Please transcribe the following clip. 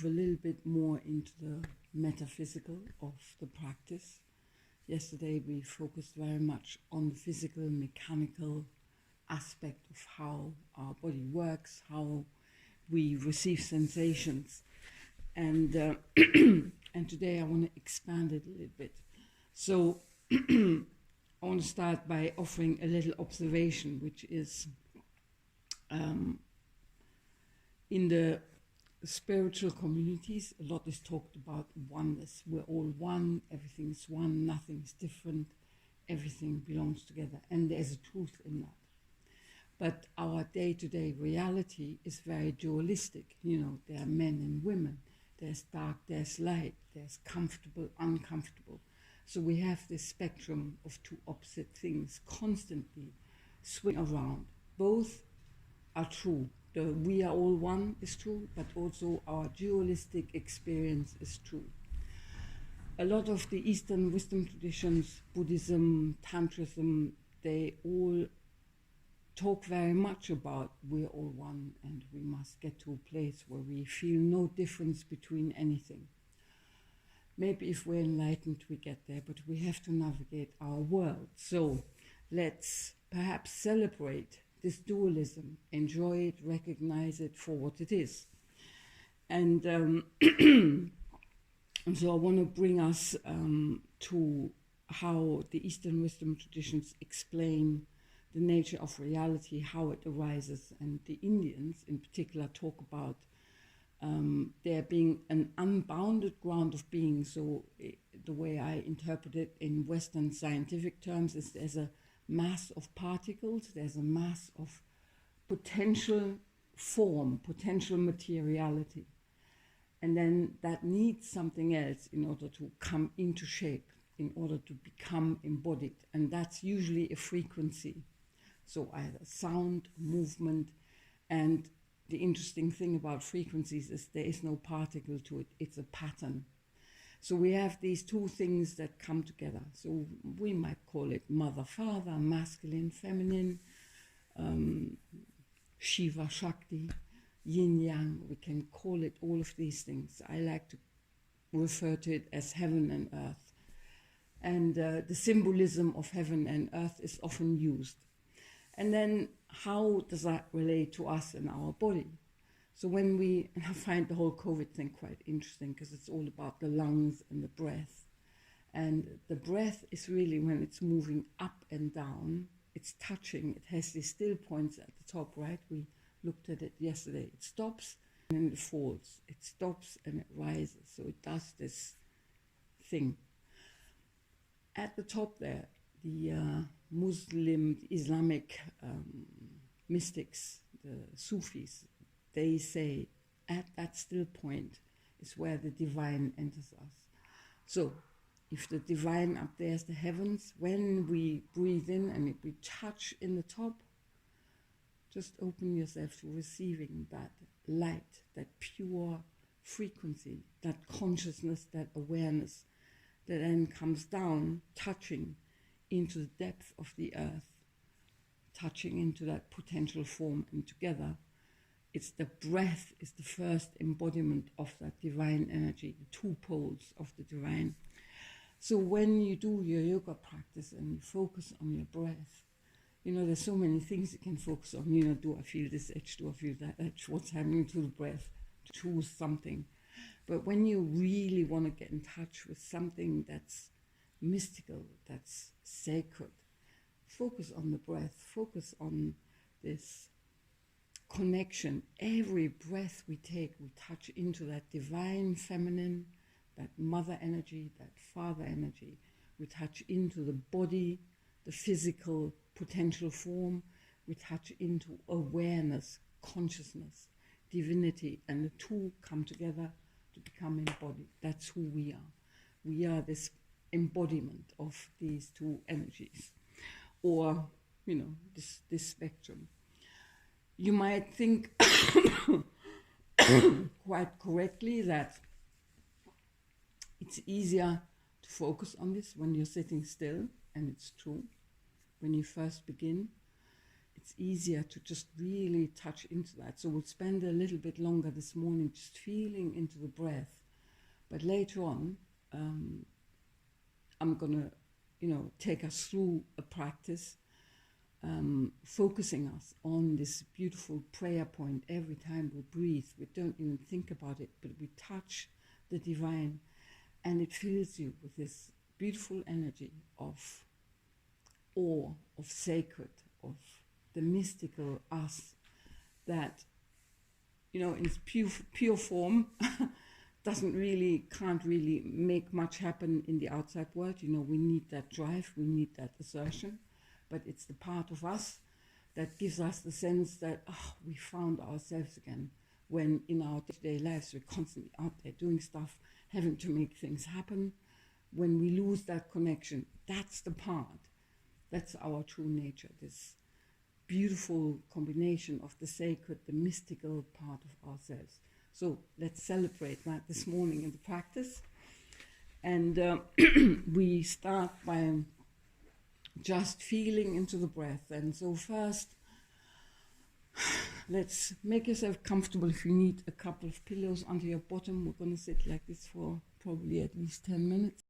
a little bit more into the metaphysical of the practice. Yesterday we focused very much on the physical, mechanical aspect of how our body works, how we receive sensations. And and today I want to expand it a little bit. So I want to start by offering a little observation, which is in the spiritual communities, a lot is talked about oneness. We're all one, everything is one, nothing is different, everything belongs together. And there's a truth in that. But our day-to-day reality is very dualistic. You know, there are men and women. There's dark, there's light, there's comfortable, uncomfortable. So we have this spectrum of two opposite things constantly swing around. Both are true. The we are all one is true, but also our dualistic experience is true. A lot of the Eastern wisdom traditions, Buddhism, Tantrism, they all talk very much about we're all one and we must get to a place where we feel no difference between anything. Maybe if we're enlightened we get there, but we have to navigate our world. So let's perhaps celebrate this dualism, enjoy it, recognize it for what it is. And so I want to bring us to how the Eastern wisdom traditions explain the nature of reality, how it arises. And the Indians in particular talk about there being an unbounded ground of being. So the way I interpret it in Western scientific terms is there's a mass of particles, there's a mass of potential form, potential materiality. And then that needs something else in order to come into shape, in order to become embodied. And that's usually a frequency. So either sound, movement, and the interesting thing about frequencies is there is no particle to it, it's a pattern. So we have these two things that come together. So we might call it mother-father, masculine, feminine, Shiva, shakti, yin-yang. We can call it all of these things. I like to refer to it as heaven and earth. And the symbolism of heaven and earth is often used. And then how does that relate to us and our body? So when and I find the whole COVID thing quite interesting because it's all about the lungs and the breath. And the breath is really when it's moving up and down, it's touching, it has these still points at the top, right? We looked at it yesterday. It stops and then it falls. It stops and it rises. So it does this thing. At the top there, the Muslim, Islamic mystics, the Sufis, they say at that still point is where the divine enters us. So if the divine up there is the heavens, when we breathe in and if we touch in the top, just open yourself to receiving that light, that pure frequency, that consciousness, that awareness that then comes down, touching into the depth of the earth, touching into that potential form, and together it's the breath is the first embodiment of that divine energy, the two poles of the divine. So when you do your yoga practice and you focus on your breath, you know, there's so many things you can focus on. You know, do I feel this edge? Do I feel that edge? What's happening to the breath? Choose something. But when you really want to get in touch with something that's mystical, that's sacred, focus on the breath, focus on this connection. Every breath we take, we touch into that divine feminine, that mother energy, that father energy. We touch into the body, the physical potential form. We touch into awareness, consciousness, divinity, and the two come together to become embodied. That's who we are. We are this embodiment of these two energies, or, you know, this spectrum. You might think quite correctly that it's easier to focus on this when you're sitting still, and it's true. When you first begin, it's easier to just really touch into that. So we'll spend a little bit longer this morning just feeling into the breath. But later on, I'm gonna, take us through a practice, focusing us on this beautiful prayer point every time we breathe. We don't even think about it, but we touch the divine, and it fills you with this beautiful energy of awe, of sacred, of the mystical us that, in its pure form can't really make much happen in the outside world. We need that drive, we need that assertion, but it's the part of us that gives us the sense that we found ourselves again, when in our day-to-day lives we're constantly out there doing stuff, having to make things happen. When we lose that connection, that's the part, that's our true nature, this beautiful combination of the sacred, the mystical part of ourselves. So let's celebrate that this morning in the practice. And we start by just feeling into the breath. And so first, let's make yourself comfortable. If you need a couple of pillows under your bottom, we're going to sit like this for probably at least 10 minutes.